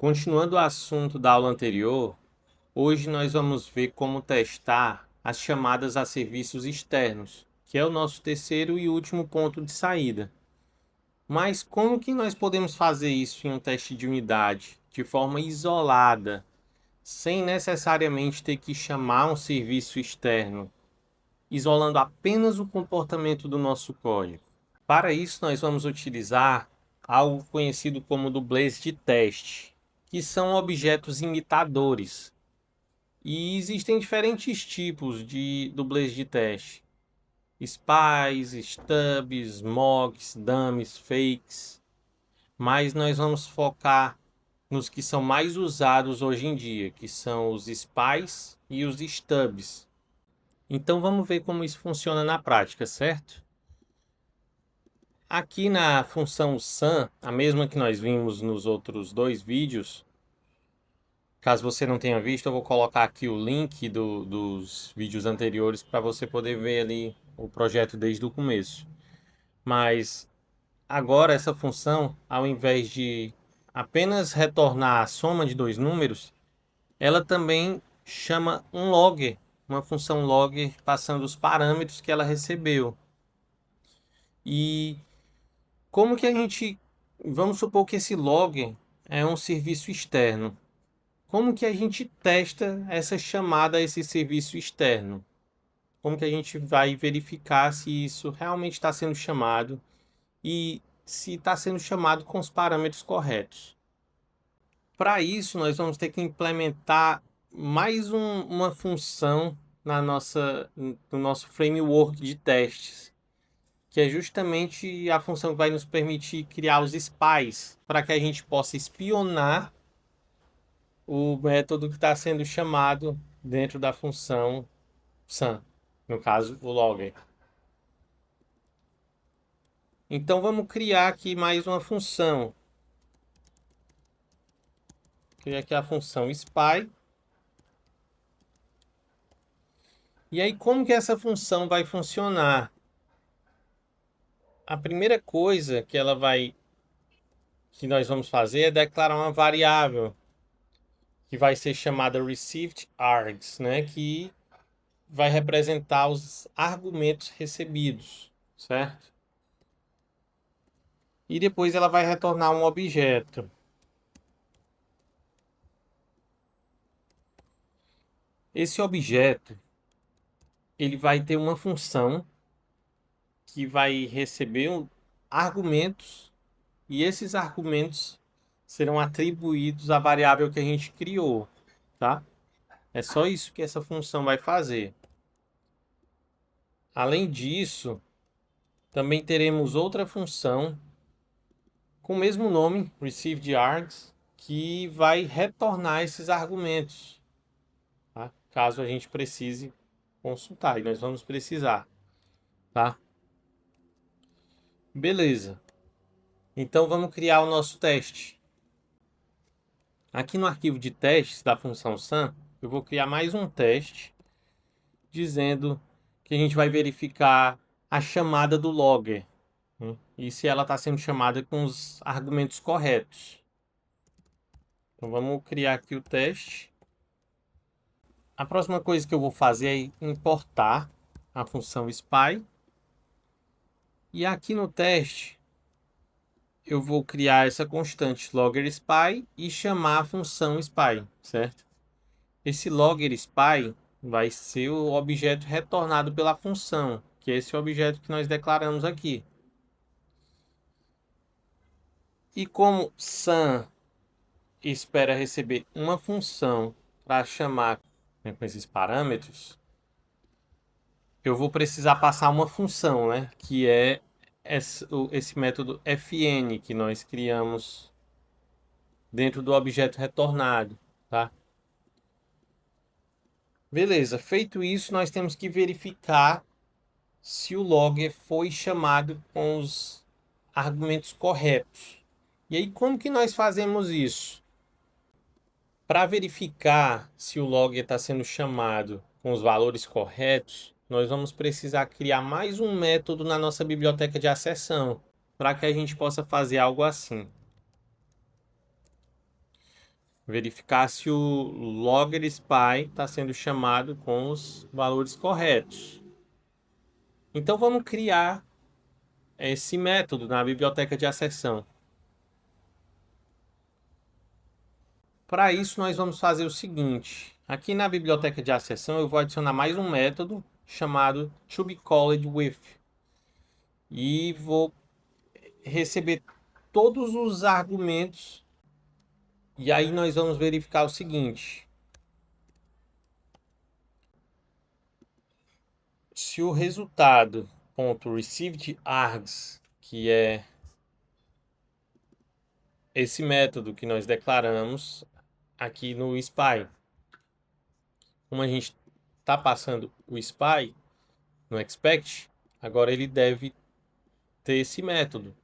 Continuando o assunto da aula anterior, hoje nós vamos ver como testar as chamadas a serviços externos, que é o nosso terceiro e último ponto de saída. Mas como que nós podemos fazer isso em um teste de unidade, de forma isolada, sem necessariamente ter que chamar um serviço externo, isolando apenas o comportamento do nosso código? Para isso, nós vamos utilizar algo conhecido como dublês de teste, que são objetos imitadores. E existem diferentes tipos de dublês de teste: spies, stubs, mocks, dummies, fakes. Mas nós vamos focar nos que são mais usados hoje em dia, que são os spies e os stubs. Então vamos ver como isso funciona na prática, certo? Aqui na função sum, a mesma que nós vimos nos outros dois vídeos, caso você não tenha visto, eu vou colocar aqui o link dos vídeos anteriores para você poder ver ali o projeto desde o começo. Mas agora essa função, ao invés de apenas retornar a soma de dois números, ela também chama um logger, uma função logger passando os parâmetros que ela recebeu. E como que a gente... Vamos supor que esse logger é um serviço externo. Como que a gente testa essa chamada a esse serviço externo? Como que a gente vai verificar se isso realmente está sendo chamado e se está sendo chamado com os parâmetros corretos? Para isso, nós vamos ter que implementar mais uma função no nosso framework de testes, que é justamente a função que vai nos permitir criar os spies, para que a gente possa espionar o método que está sendo chamado dentro da função sum, no caso o logger. Então vamos criar aqui mais uma função. Criar aqui a função spy. E aí como que essa função vai funcionar? A primeira coisa que nós vamos fazer é declarar uma variável que vai ser chamada received args, né, que vai representar os argumentos recebidos, certo? E depois ela vai retornar um objeto. Esse objeto, ele vai ter uma função que vai receber argumentos, e esses argumentos serão atribuídos à variável que a gente criou, tá? É só isso que essa função vai fazer. Além disso, também teremos outra função com o mesmo nome, receivedArgs, que vai retornar esses argumentos, tá? Caso a gente precise consultar, e nós vamos precisar, tá? Beleza. Então vamos criar o nosso teste. Aqui no arquivo de testes da função sum, eu vou criar mais um teste dizendo que a gente vai verificar a chamada do logger, né? E se ela está sendo chamada com os argumentos corretos. Então vamos criar aqui o teste. A próxima coisa que eu vou fazer é importar a função spy. E aqui no teste eu vou criar essa constante logger spy e chamar a função spy, certo? Esse logger spy vai ser o objeto retornado pela função, que é esse objeto que nós declaramos aqui. E como sum espera receber uma função para chamar, né, com esses parâmetros, eu vou precisar passar uma função, né, que é esse método fn que nós criamos dentro do objeto retornado, tá? Beleza, feito isso, nós temos que verificar se o logger foi chamado com os argumentos corretos. E aí, como que nós fazemos isso? Para verificar se o logger está sendo chamado com os valores corretos, nós vamos precisar criar mais um método na nossa biblioteca de acessão, para que a gente possa fazer algo assim. verificar se o logger spy está sendo chamado com os valores corretos. Então vamos criar esse método na biblioteca de acessão. Para isso nós vamos fazer o seguinte: aqui na biblioteca de acessão eu vou adicionar mais um método chamado toBeCalledWith e vou receber todos os argumentos. E aí nós vamos verificar o seguinte: se o resultado .received_args, que é esse método que nós declaramos aqui no SPY, como a gente está passando o SPY no expect, agora ele deve ter esse método.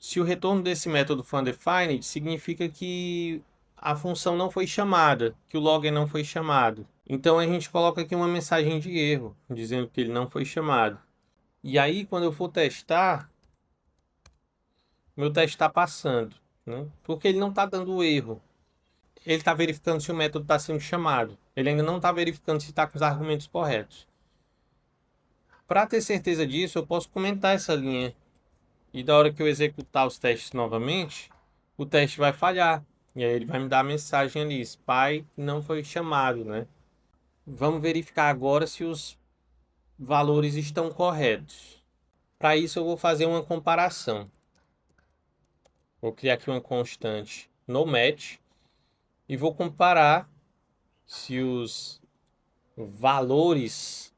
Se o retorno desse método for undefined, significa que a função não foi chamada, que o logger não foi chamado. Então a gente coloca aqui uma mensagem de erro, dizendo que ele não foi chamado. E aí, quando eu for testar, meu teste está passando, né? Porque ele não está dando erro. Ele está verificando se o método está sendo chamado. Ele ainda não está verificando se está com os argumentos corretos. Para ter certeza disso, eu posso comentar essa linha. E da hora que eu executar os testes novamente, o teste vai falhar. E aí ele vai me dar a mensagem ali: SPY não foi chamado, né? Vamos verificar agora se os valores estão corretos. Para isso eu vou fazer uma comparação. Vou criar aqui uma constante no match e vou comparar se os valores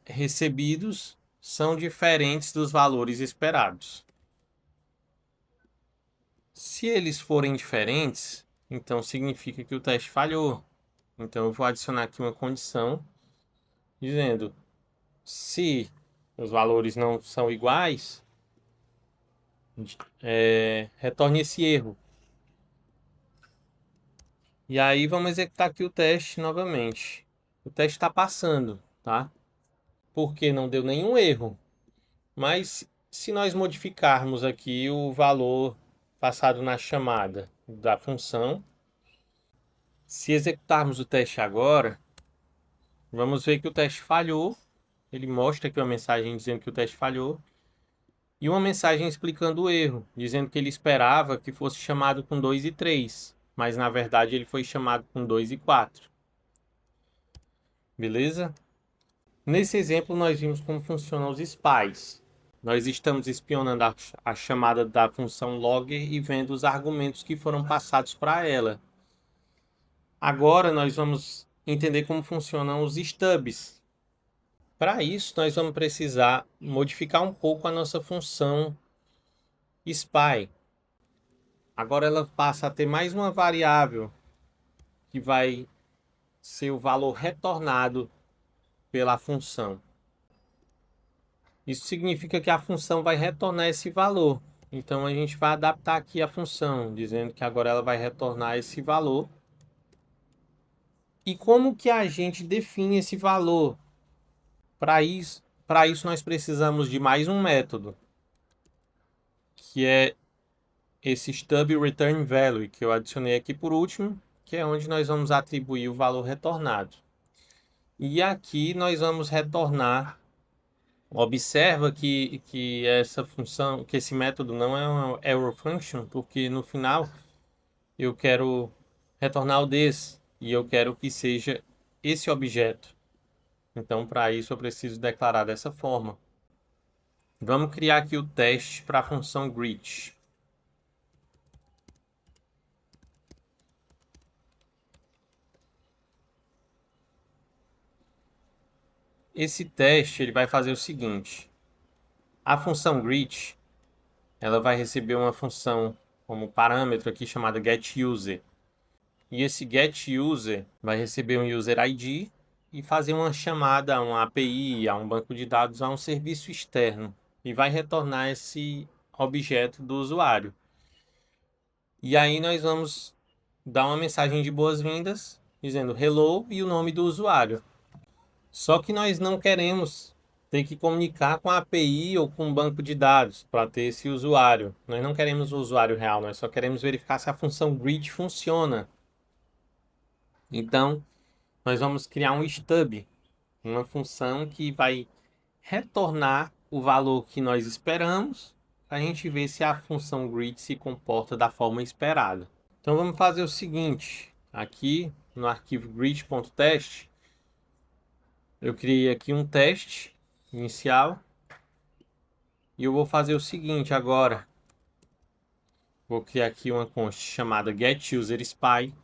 recebidos são diferentes dos valores esperados. Se eles forem diferentes, então significa que o teste falhou. Então eu vou adicionar aqui uma condição dizendo: se os valores não são iguais, retorne esse erro. E aí vamos executar aqui o teste novamente. O teste está passando, tá? Porque não deu nenhum erro. Mas se nós modificarmos aqui o valor passado na chamada da função, se executarmos o teste agora, vamos ver que o teste falhou. Ele mostra aqui uma mensagem dizendo que o teste falhou e uma mensagem explicando o erro, dizendo que ele esperava que fosse chamado com 2 e 3, mas na verdade ele foi chamado com 2 e 4. Beleza? Nesse exemplo nós vimos como funcionam os spies. Nós estamos espionando a chamada da função logger e vendo os argumentos que foram passados para ela. Agora nós vamos entender como funcionam os stubs. Para isso, nós vamos precisar modificar um pouco a nossa função spy. Agora ela passa a ter mais uma variável que vai ser o valor retornado pela função. Isso significa que a função vai retornar esse valor. Então a gente vai adaptar aqui a função, dizendo que agora ela vai retornar esse valor. E como que a gente define esse valor? Para isso nós precisamos de mais um método, que é esse stub return value, que eu adicionei aqui por último, que é onde nós vamos atribuir o valor retornado. E aqui nós vamos retornar. Observa que essa função, que esse método não é uma error function, porque no final eu quero retornar o this e eu quero que seja esse objeto. Então, para isso eu preciso declarar dessa forma. Vamos criar aqui o teste para a função greet. Esse teste ele vai fazer o seguinte: a função greet ela vai receber uma função como parâmetro aqui chamada getUser. E esse getUser vai receber um user ID e fazer uma chamada a uma API, a um banco de dados, a um serviço externo. E vai retornar esse objeto do usuário. E aí nós vamos dar uma mensagem de boas-vindas, dizendo hello e o nome do usuário. Só que nós não queremos tem que comunicar com a API ou com um banco de dados para ter esse usuário. Nós não queremos o usuário real, nós só queremos verificar se a função greet funciona. Então, nós vamos criar um stub, uma função que vai retornar o valor que nós esperamos, para a gente ver se a função greet se comporta da forma esperada. Então vamos fazer o seguinte, aqui no arquivo greet.test, eu criei aqui um teste inicial e eu vou fazer o seguinte agora. Vou criar aqui uma const chamada getUserSpy,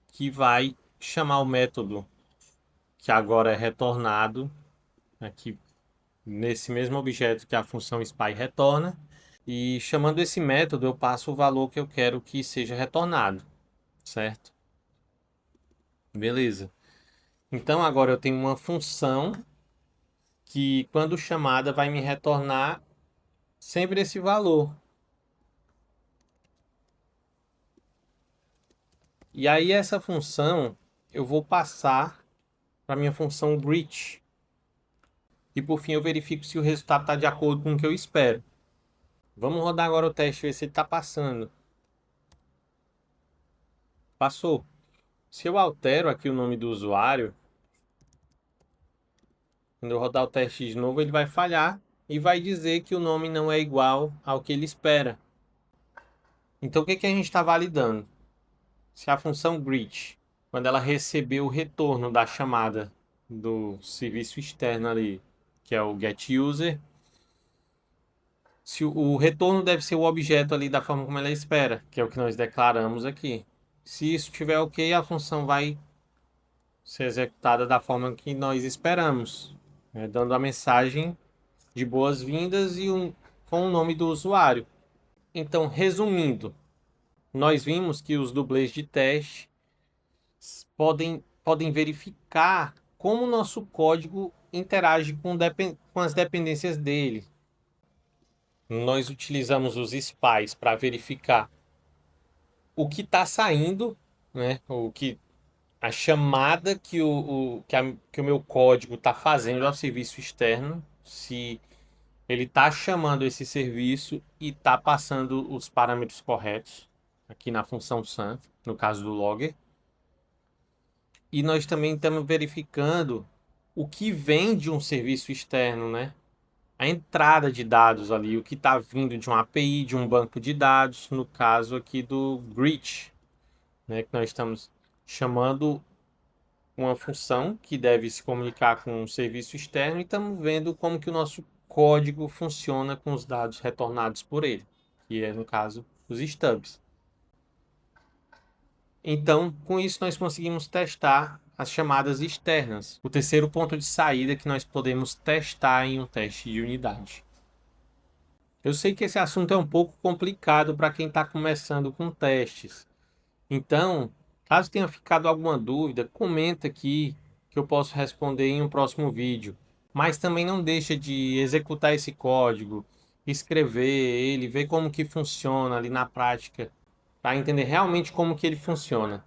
que vai chamar o método que agora é retornado aqui nesse mesmo objeto que a função spy retorna. E chamando esse método, eu passo o valor que eu quero que seja retornado, certo? Beleza. Então agora eu tenho uma função que, quando chamada, vai me retornar sempre esse valor. E aí essa função eu vou passar para minha função greet. E por fim eu verifico se o resultado está de acordo com o que eu espero. Vamos rodar agora o teste, ver se ele está passando. Passou. Se eu altero aqui o nome do usuário, quando eu rodar o teste de novo, ele vai falhar e vai dizer que o nome não é igual ao que ele espera. Então o que a gente está validando? Se a função greet, quando ela receber o retorno da chamada do serviço externo ali, que é o getUser, se o retorno deve ser o objeto ali da forma como ela espera, que é o que nós declaramos aqui. Se isso estiver ok, a função vai ser executada da forma que nós esperamos, né, dando a mensagem de boas-vindas com o nome do usuário. Então, resumindo, nós vimos que os dublês de teste podem verificar como o nosso código interage com as dependências dele. Nós utilizamos os spies para verificar o que está saindo, né? A chamada que o meu código está fazendo ao serviço externo, se ele está chamando esse serviço e está passando os parâmetros corretos aqui na função SAM, no caso do logger. E nós também estamos verificando o que vem de um serviço externo, né? A entrada de dados ali, o que está vindo de uma API, de um banco de dados, no caso aqui do greet, né? Que nós estamos chamando uma função que deve se comunicar com um serviço externo e estamos vendo como que o nosso código funciona com os dados retornados por ele, que é, no caso, os stubs. Então, com isso, nós conseguimos testar as chamadas externas, o terceiro ponto de saída que nós podemos testar em um teste de unidade. Eu sei que esse assunto é um pouco complicado para quem está começando com testes. Então, caso tenha ficado alguma dúvida, comenta aqui que eu posso responder em um próximo vídeo. Mas também não deixa de executar esse código, escrever ele, ver como que funciona ali na prática, para entender realmente como que ele funciona.